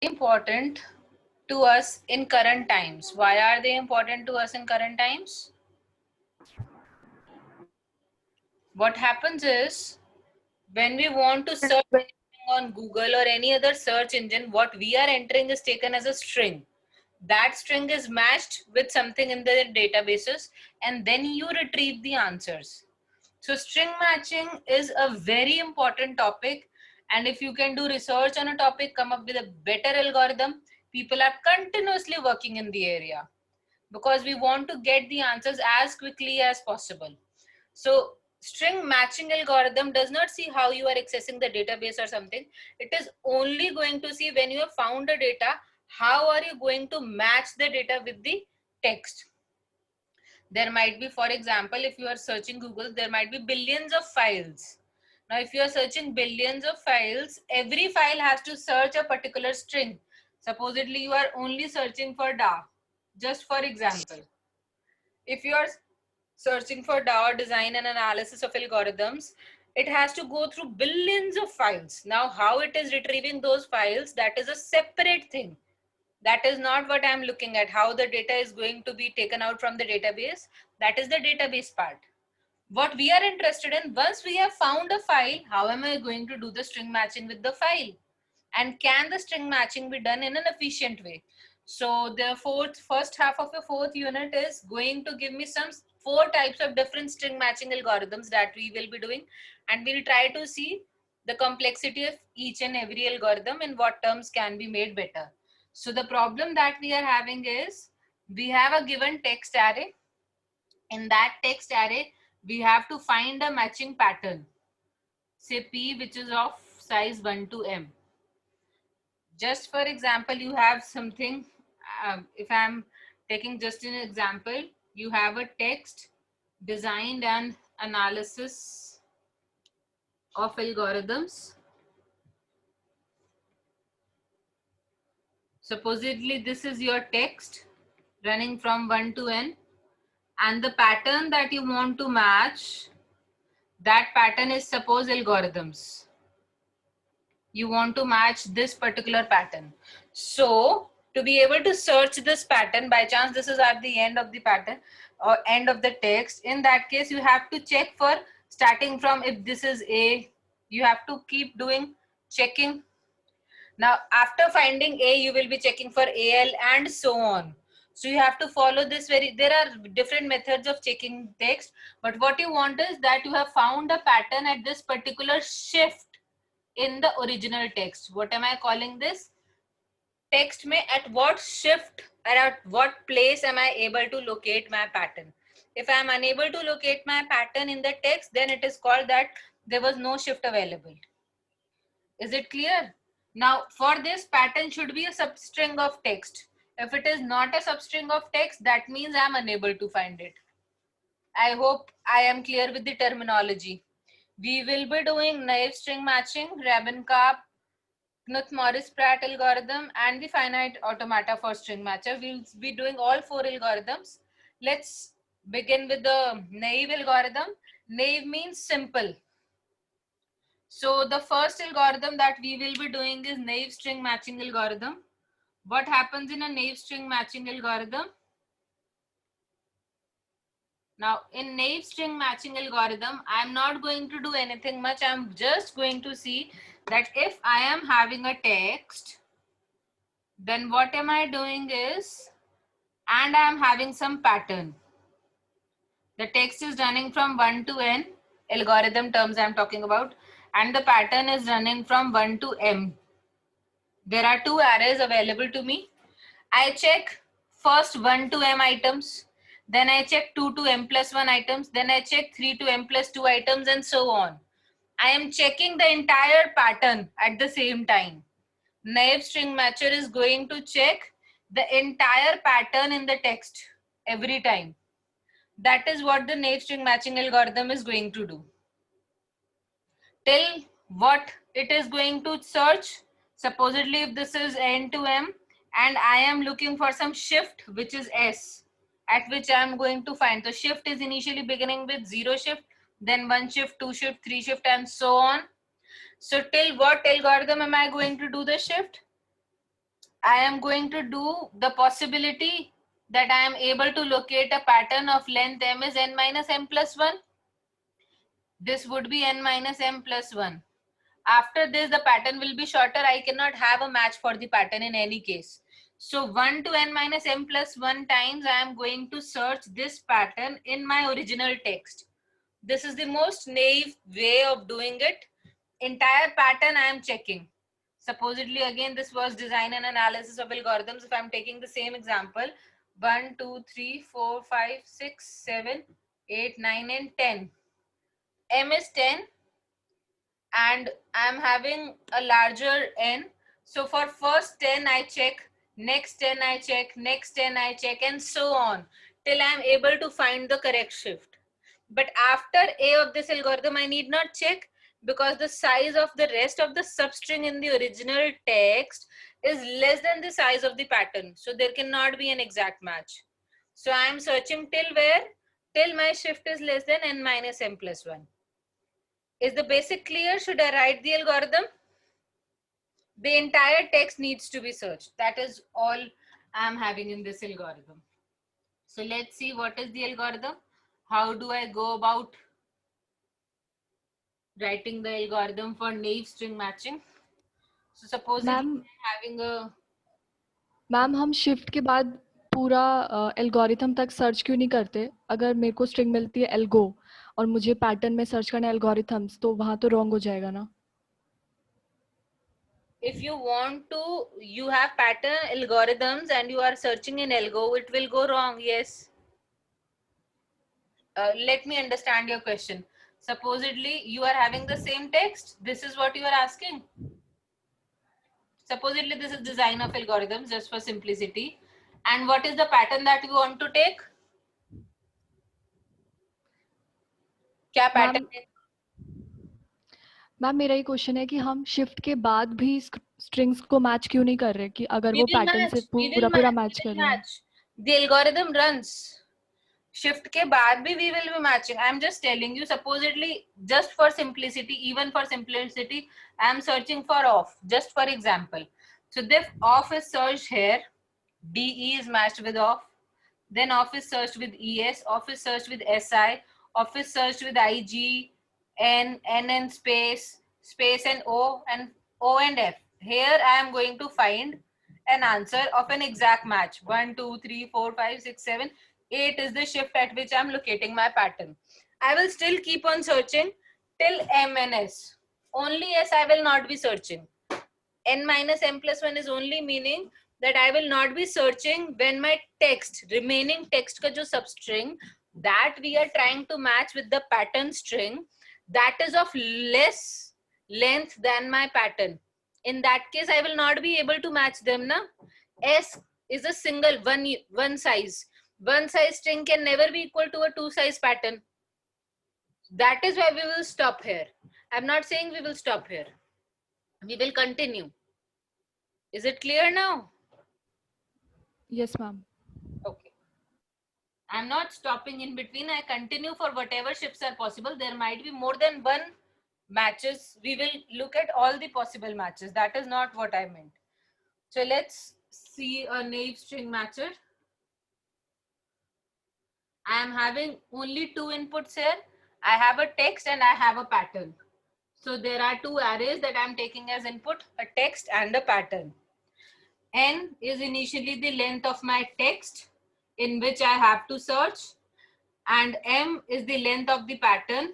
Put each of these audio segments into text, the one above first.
Important to us in current times. Why are they important to us in current times? What happens is when we want to search anything on Google or any other search engine, what we are entering is taken as a string. That string is matched with something in the databases, and then you retrieve the answers. So string matching is a very important topic, and if you can do research on a topic, come up with a better algorithm, people are continuously working in the area because we want to get the answers as quickly as possible. So string matching algorithm does not see how you are accessing the database or something. It is only going to see when you have found the data, how are you going to match the data with the text. There might be, for example, if you are searching Google, there might be billions of files. Now, if you are searching billions of files, every file has to search a particular string. Supposedly, you are only searching for DA, just for example. If you are searching for DA, design and analysis of algorithms, it has to go through billions of files. Now, how it is retrieving those files, that is a separate thing. That is not what I'm looking at. How the data is going to be taken out from the database, that is the database part. What we are interested in, once we have found a file, how am I going to do the string matching with the file? And can the string matching be done in an efficient way? So the first half of the fourth unit is going to give me some 4 types of different string matching algorithms that we will be doing, and we'll try to see the complexity of each and every algorithm and what terms can be made better. So the problem that we are having is we have a given text array. In that text array, we have to find a matching pattern, say P, which is of size 1 to M. Just for example, you have something, if I'm taking just an example, you have a text, designed and analysis of algorithms. Supposedly this is your text running from 1 to N, and the pattern that you want to match, that pattern is suppose algorithms. You want to match this particular pattern. So to be able to search this pattern, by chance this is at the end of the pattern or end of the text, in that case you have to check for starting from, if this is A, you have to keep doing checking. Now after finding A, you will be checking for AL and so on. So you have to follow this there are different methods of checking text, but what you want is that you have found a pattern at this particular shift in the original text. What am I calling this? Text में at what shift or at what place am I able to locate my pattern? If I am unable to locate my pattern in the text, then it is called that there was no shift available. Is it clear? Now for this, pattern should be a substring of text. If it is not a substring of text, that means I am unable to find it. I hope I am clear with the terminology. We will be doing naive string matching, Rabin-Karp, Knuth-Morris-Pratt algorithm, and the finite automata for string matcher. We'll be doing all 4 algorithms. Let's begin with the naive algorithm. Naive means simple. So the first algorithm that we will be doing is naive string matching algorithm. What happens in a naive string matching algorithm? Now in naive string matching algorithm, I'm not going to do anything much. I'm just going to see that if I am having a text, then what am I doing is, and I am having some pattern. The text is running from 1 to N, algorithm terms I'm talking about, and the pattern is running from 1 to M. There are 2 arrays available to me. I check first 1 to M items, then I check 2 to M plus 1 items, then I check 3 to M plus 2 items, and so on. I am checking the entire pattern at the same time. Naive string matcher is going to check the entire pattern in the text every time. That is what the naive string matching algorithm is going to do. Till what it is going to search, supposedly if this is N to M and I am looking for some shift which is S, at which I am going to find. The shift is initially beginning with 0 shift, then 1 shift, 2 shift, 3 shift, and so on. So till what algorithm am I going to do the shift? I am going to do the possibility that I am able to locate a pattern of length m is n minus m plus 1. This would be n minus m plus 1. After this, the pattern will be shorter. I cannot have a match for the pattern in any case. So 1 to n minus m plus 1 times I am going to search this pattern in my original text. This is the most naive way of doing it. Entire pattern I am checking. Supposedly, again, this was design and analysis of algorithms. If I'm taking the same example, 1, 2, 3, 4, 5, 6, 7, 8, 9, and 10. M is 10 and I'm having a larger n. So for first 10 I check, next 10 I check, next 10 I check, and so on till I'm able to find the correct shift. But after A of this algorithm, I need not check because the size of the rest of the substring in the original text is less than the size of the pattern. So there cannot be an exact match. So I'm searching till where? Till my shift is less than n minus m plus 1. Is the basic clear? Should I write the algorithm? The entire text needs to be searched. That is all I'm having in this algorithm. So let's see what is the algorithm. How do I go about writing the algorithm for naive string matching? So supposedly ma'am having a ma'am हम shift के बाद पूरा algorithm तक search क्यों नहीं करते? अगर मेरे को स्ट्रिंग मिलती है एल्गो और मुझे पैटर्न में सर्च करना है एल्गोरिथम्स, तो वहाँ तो रॉन्ग हो जाएगा ना? if you want to, you have pattern algorithms and you are searching in algo, it will go wrong. Yes. Let me understand your question. Supposedly you are having the same text. This is what you are asking. Supposedly this is design of algorithms just for simplicity. And what is the pattern that you want to take? क्या pattern है? Ma'am मेरा ये question है कि हम shift के बाद भी स्ट्रिंग्स को मैच क्यों नहीं कर रहे, कि अगर वो पैटर्न से पूरा पूरा मैच कर रहे हैं? The algorithm runs. Shift के बाद भी we will be matching. I'm just telling you, supposedly just for simplicity, even for simplicity, I'm searching for off, just for example. So this off is searched here, DE is matched with off, then off is searched with ES, off is searched with SI, off is searched with IG, N and space and O and F. Here I am going to find an answer of an exact match. 1, 2, 3, 4, 5, 6, 7, 8 is the shift at which I'm locating my pattern. I will still keep on searching till M and S. Only S I will not be searching. N minus M plus 1 is only meaning that I will not be searching when my text, remaining text ka jo substring, that we are trying to match with the pattern string, that is of less length than my pattern. In that case, I will not be able to match them. Na? S is a single one size. One size string can never be equal to a two size pattern. That is why we will stop here. I'm not saying we will stop here. We will continue. Is it clear now? Yes, ma'am. Okay. I'm not stopping in between. I continue for whatever shifts are possible. There might be more than one matches. We will look at all the possible matches. That is not what I meant. So let's see a naive string matcher. I am having only two inputs here. I have a text and I have a pattern. So there are two arrays that I'm taking as input, a text and a pattern. N is initially the length of my text in which I have to search, and M is the length of the pattern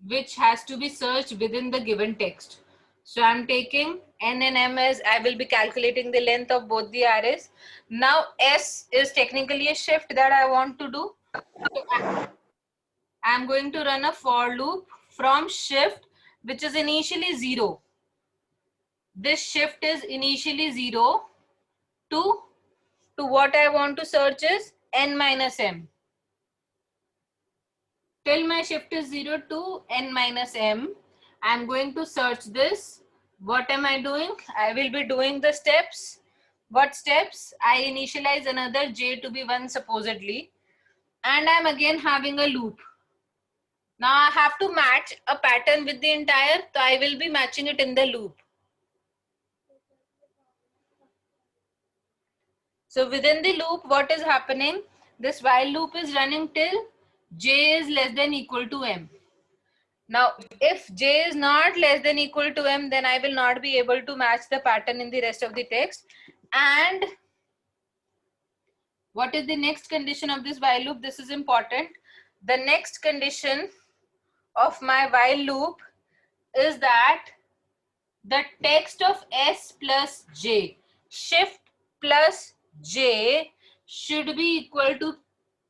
which has to be searched within the given text. So I'm taking N and M as I will be calculating the length of both the arrays. Now S is technically a shift that I want to do. So I'm going to run a for loop from shift, which is initially 0. This shift is initially 0 to what I want to search is N minus M. Till my shift is 0 to N minus M, I'm going to search this. What am I doing? I will be doing the steps. What steps? I initialize another J to be 1 supposedly. And I'm again having a loop. Now I have to match a pattern with the entire, so I will be matching it in the loop. So within the loop, what is happening? This while loop is running till j is less than equal to m. Now, if j is not less than equal to m, then I will not be able to match the pattern in the rest of the text. And what is the next condition of this while loop? This is important. The next condition of my while loop is that the text of s plus j, shift plus j, should be equal to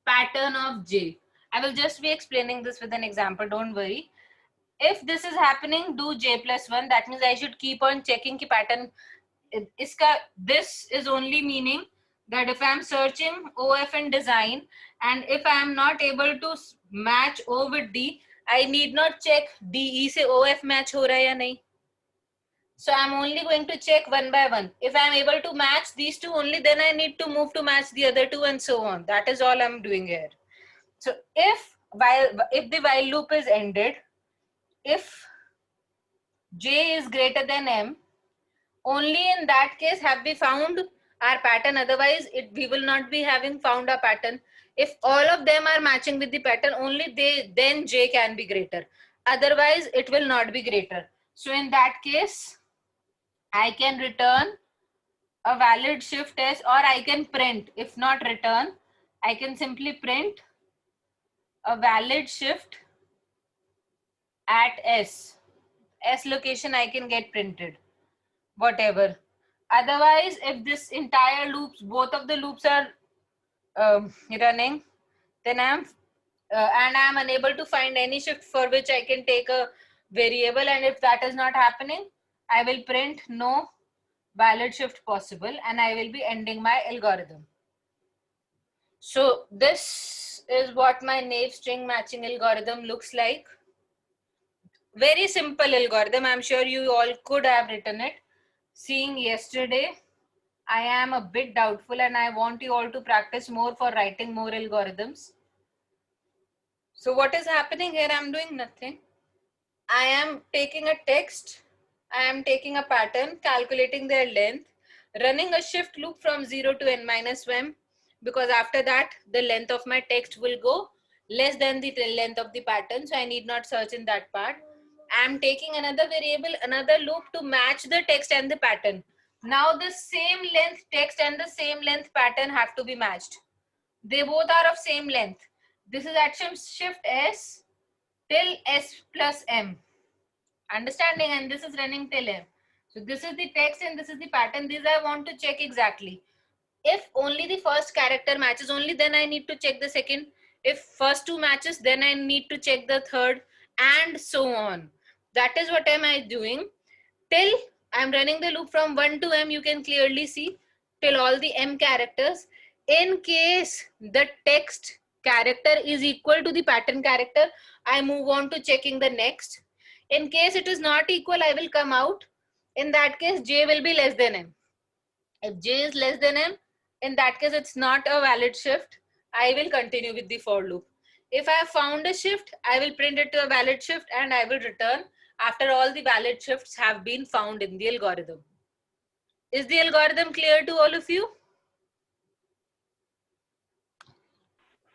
pattern of j. I will just be explaining this with an example, don't worry. If this is happening, do j plus 1. That means I should keep on checking ki pattern. This is only meaning that if I am searching OF in design and if I am not able to match O with D, I need not check DE से OF match हो रहा है या नहीं. So I'm only going to check one by one. If I'm able to match these two only, then I need to move to match the other two and so on. That is all I'm doing here. So if the while loop is ended, if j is greater than m, only in that case have we found our pattern. Otherwise, we will not be having found a pattern. If all of them are matching with the pattern, only then j can be greater. Otherwise, it will not be greater. So in that case, I can return a valid shift s, or I can print. If not return, I can simply print a valid shift at s. S location I can get printed. Whatever. Otherwise, if this entire loops, both of the loops are running, then I am unable to find any shift for which I can take a variable, and if that is not happening, I will print no valid shift possible and I will be ending my algorithm. So this is what my naive string matching algorithm looks like. Very simple algorithm. I'm sure you all could have written it. Seeing yesterday, I am a bit doubtful and I want you all to practice more for writing more algorithms. So what is happening here? I'm doing nothing. I am taking a text, I am taking a pattern, calculating their length, running a shift loop from 0 to n minus m, because after that the length of my text will go less than the length of the pattern, so I need not search in that part. I am taking another variable, another loop to match the text and the pattern. Now the same length text and the same length pattern have to be matched. They both are of same length. This is action shift s till s plus m. Understanding? And this is running till m. So this is the text and this is the pattern. These I want to check exactly. If only the first character matches, only then I need to check the second. If first two matches, then I need to check the third, and so on. That is what am I doing. Till I'm running the loop from 1 to m, you can clearly see till all the m characters. In case the text character is equal to the pattern character, I move on to checking the next. In case it is not equal, I will come out. In that case, j will be less than m. If j is less than m, in that case, it's not a valid shift. I will continue with the for loop. If I have found a shift, I will print it to a valid shift and I will return after all the valid shifts have been found in the algorithm. Is the algorithm clear to all of you?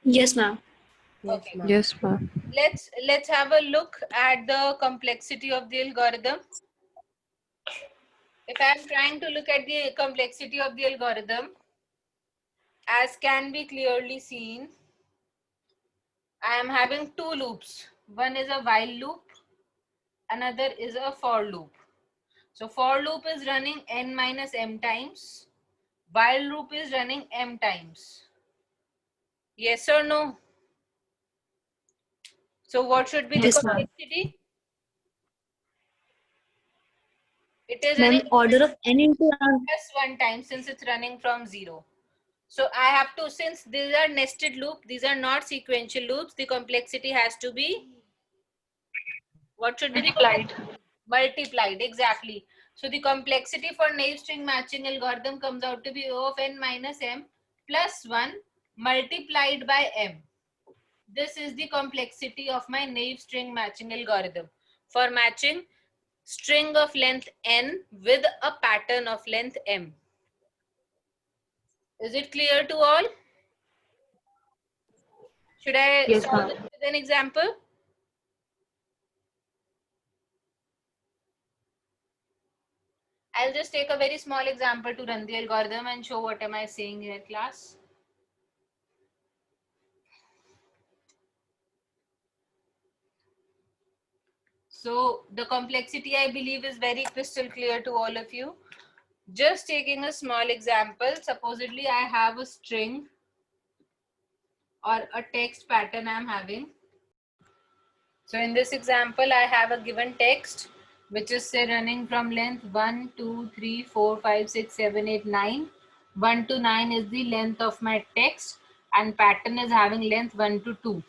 Yes, ma'am. Okay. Yes, ma'am. Let's have a look at the complexity of the algorithm. If I am trying to look at the complexity of the algorithm, as can be clearly seen, I am having two loops. One is a while loop, another is a for loop. So for loop is running n minus m times, while loop is running m times. Yes or no? So what should be the Yes, ma'am. complexity? It is Ma'am, running order of n into r. plus 1 time since it's running from 0. So I have to, since these are nested loop, these are not sequential loops, the complexity has to be, what should be the complexity? Multiplied, exactly. So the complexity for naive string matching algorithm comes out to be O of n minus m plus 1 multiplied by m. This is the complexity of my naive string matching algorithm for matching string of length n with a pattern of length m. Is it clear to all? Should I Yes, solve ma'am. it with an example? I'll just take a very small example to run the algorithm and show what am I saying here, class. So the complexity, I believe, is very crystal clear to all of you. Just taking a small example, supposedly I have a string or a text pattern I'm having. So in this example, I have a given text, which is say running from length 1, 2, 3, 4, 5, 6, 7, 8, 9. 1 to 9 is the length of my text and pattern is having length 1 to 2.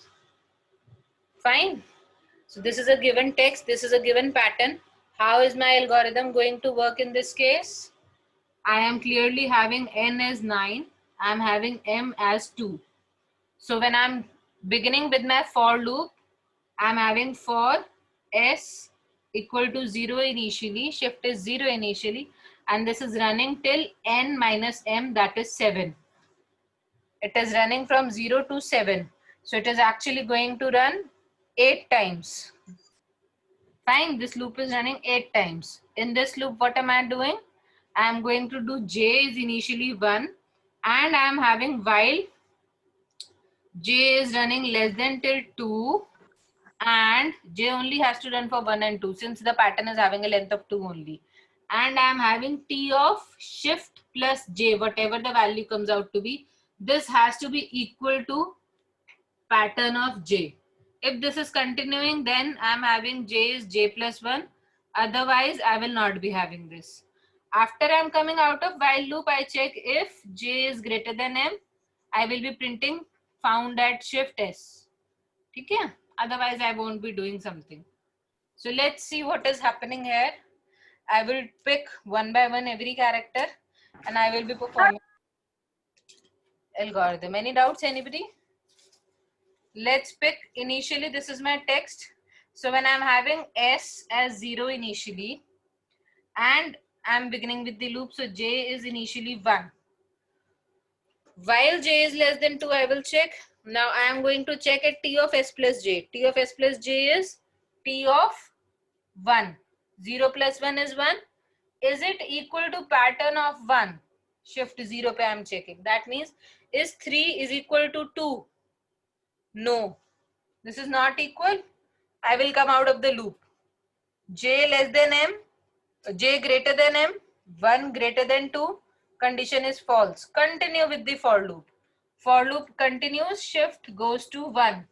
Fine. So this is a given text, this is a given pattern. How is my algorithm going to work in this case? I am clearly having n as 9, I am having m as 2. So when I'm beginning with my for loop, I'm having for s equal to 0 initially, shift is 0 initially, and this is running till n minus m, that is 7. It is running from 0 to 7. So it is actually going to run 8 times. Fine, this loop is running 8 times. In this loop, what am I doing? I am going to do j is initially 1 and I am having while j is running less than till 2 and j only has to run for 1 and 2 since the pattern is having a length of 2 only. And I am having t of shift plus j, whatever the value comes out to be. This has to be equal to pattern of j. If this is continuing, then I'm having j is j plus 1. Otherwise, I will not be having this. After I'm coming out of while loop, I check if j is greater than m. I will be printing found at shift s. Okay? Otherwise, I won't be doing something. So let's see what is happening here. I will pick one by one every character and I will be performing algorithm. Any doubts, anybody? Let's pick initially, this is my text. So when I'm having s as 0 initially and I'm beginning with the loop, so j is initially 1. While j is less than 2, I will check. Now I am going to check at t of s plus j. T of s plus j is t of 1. 0 plus 1 is 1. Is it equal to pattern of 1? Shift 0 pe I am checking. That means is 3 is equal to 2? No. This is not equal. I will come out of the loop. J less than m, j greater than m, 1 greater than 2, condition is false. Continue with the for loop. For loop continues, shift goes to 1.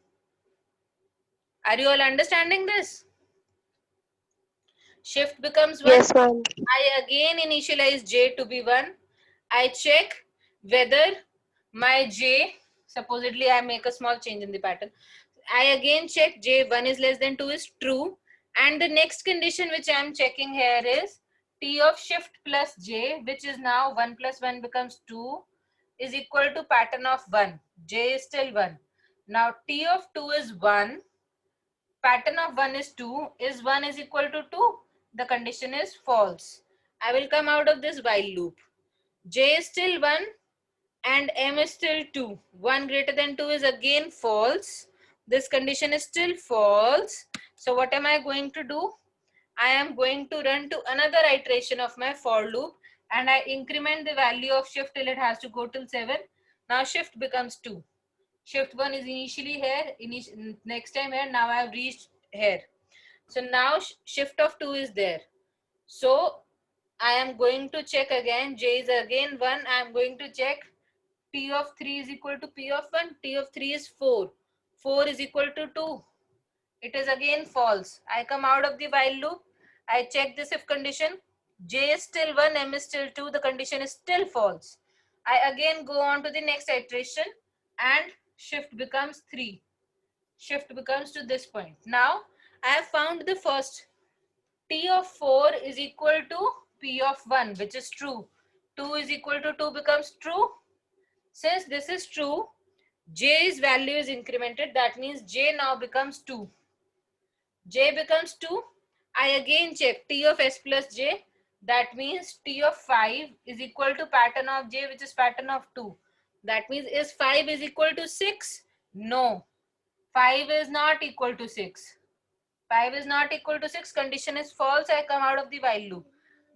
Are you all understanding this? Shift becomes 1. Yes, ma'am. I again initialize j to be 1. I check whether my j, supposedly I make a small change in the pattern. I again check j 1 is less than 2 is true. And the next condition which I am checking here is t of shift plus j, which is now 1 plus 1 becomes 2, is equal to pattern of 1. J is still 1. Now t of 2 is 1. Pattern of 1 is 2. Is 1 is equal to 2? The condition is false. I will come out of this while loop. J is still 1 and m is still 2. 1 greater than 2 is again false. This condition is still false. So what am I going to do? I am going to run to another iteration of my for loop and I increment the value of shift till it has to go till 7. Now shift becomes 2. Shift 1 is initially here, next time here, now I have reached here. So now shift of 2 is there. So I am going to check again, j is again 1, I am going to check t of 3 is equal to p of 1, t of 3 is 4, 4 is equal to 2, it is again false. I come out of the while loop, I check this if condition, j is still 1, m is still 2, the condition is still false. I again go on to the next iteration and shift becomes 3. Shift becomes to this point. Now I have found the first. T of 4 is equal to P of 1, which is true. 2 is equal to 2 becomes true. Since this is true, J's value is incremented. That means J now becomes 2. J becomes 2. I again check T of S plus J. That means T of 5 is equal to pattern of J, which is pattern of 2. That means is 5 is equal to 6? No. 5 is not equal to 6. 5 is not equal to 6. Condition is false. I come out of the while loop.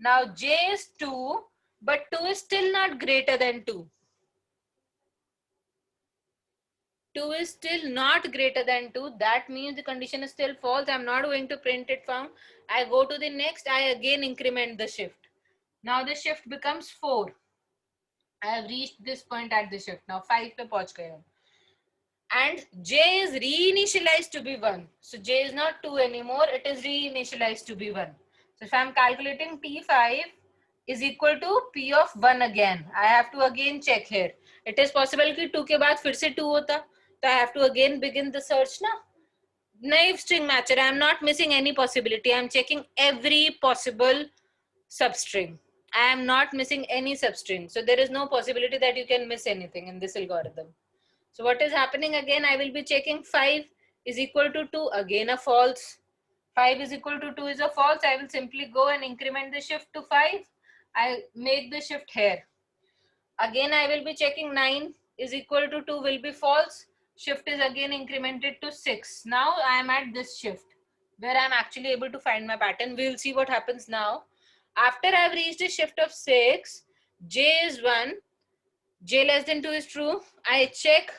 Now J is 2, but 2 is still not greater than 2. 2 is still not greater than 2. That means the condition is still false. I'm not going to print it found. I go to the next. I again increment the shift. Now the shift becomes 4. I have reached this point at the shift. Now 5 पे पहुंच गए हम. And J is reinitialized to be 1. So J is not 2 anymore. It is reinitialized to be 1. So if I'm calculating T5 is equal to P of 1 again. I have to again check here. It is possible कि 2 के बाद फिर से 2 होता. So I have to again begin the search ना. Naive string matcher. I am not missing any possibility. I am checking every possible substring. I am not missing any substring. So there is no possibility that you can miss anything in this algorithm. So what is happening again? I will be checking 5 is equal to 2. Again a false. 5 is equal to 2 is a false. I will simply go and increment the shift to 5. I make the shift here. Again I will be checking 9 is equal to 2 will be false. Shift is again incremented to 6. Now I am at this shift where I am actually able to find my pattern. We will see what happens now. After I have reached a shift of 6, J is 1, J less than 2 is true. I check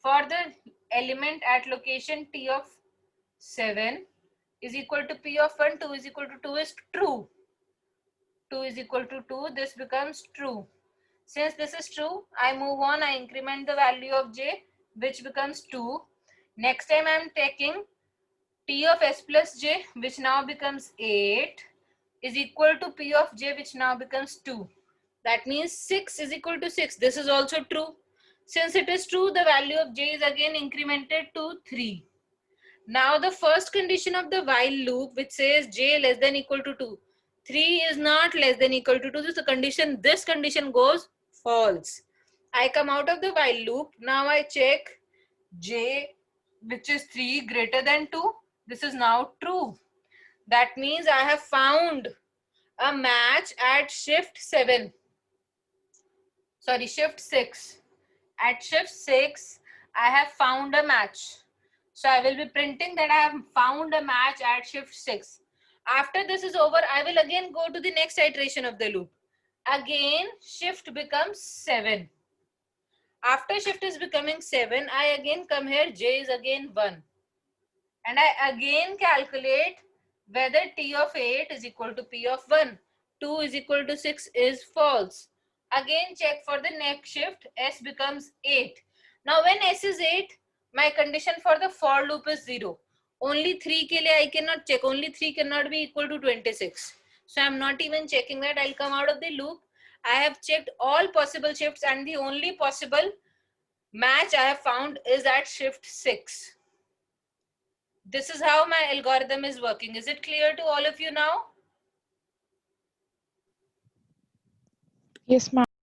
for the element at location T of 7 is equal to P of 1, 2 is equal to 2 is true. 2 is equal to 2, this becomes true. Since this is true, I move on, I increment the value of J, which becomes 2. Next time I am taking T of S plus J, which now becomes 8, is equal to P of J, which now becomes 2. That means 6 is equal to 6. This is also true. Since it is true, the value of J is again incremented to 3. Now the first condition of the while loop, which says J less than equal to 2. 3 is not less than equal to 2. This condition goes false. I come out of the while loop. Now I check J, which is 3 greater than 2. This is now true. That means I have found a match at shift 7. Sorry, shift 6. At shift 6, I have found a match. So I will be printing that I have found a match at shift 6. After this is over, I will again go to the next iteration of the loop. Again, shift becomes 7. After shift is becoming 7, I again come here, J is again 1. And I again calculate whether T of 8 is equal to P of 1. 2 is equal to 6 is false. Again check for the next shift, S becomes 8. Now when S is 8, my condition for the for loop is 0. Only 3 ke liye I cannot check. Only 3 cannot be equal to 26. So I'm not even checking that. I'll come out of the loop. I have checked all possible shifts and the only possible match I have found is at shift 6. This is how my algorithm is working. Is it clear to all of you now? Yes, ma'am.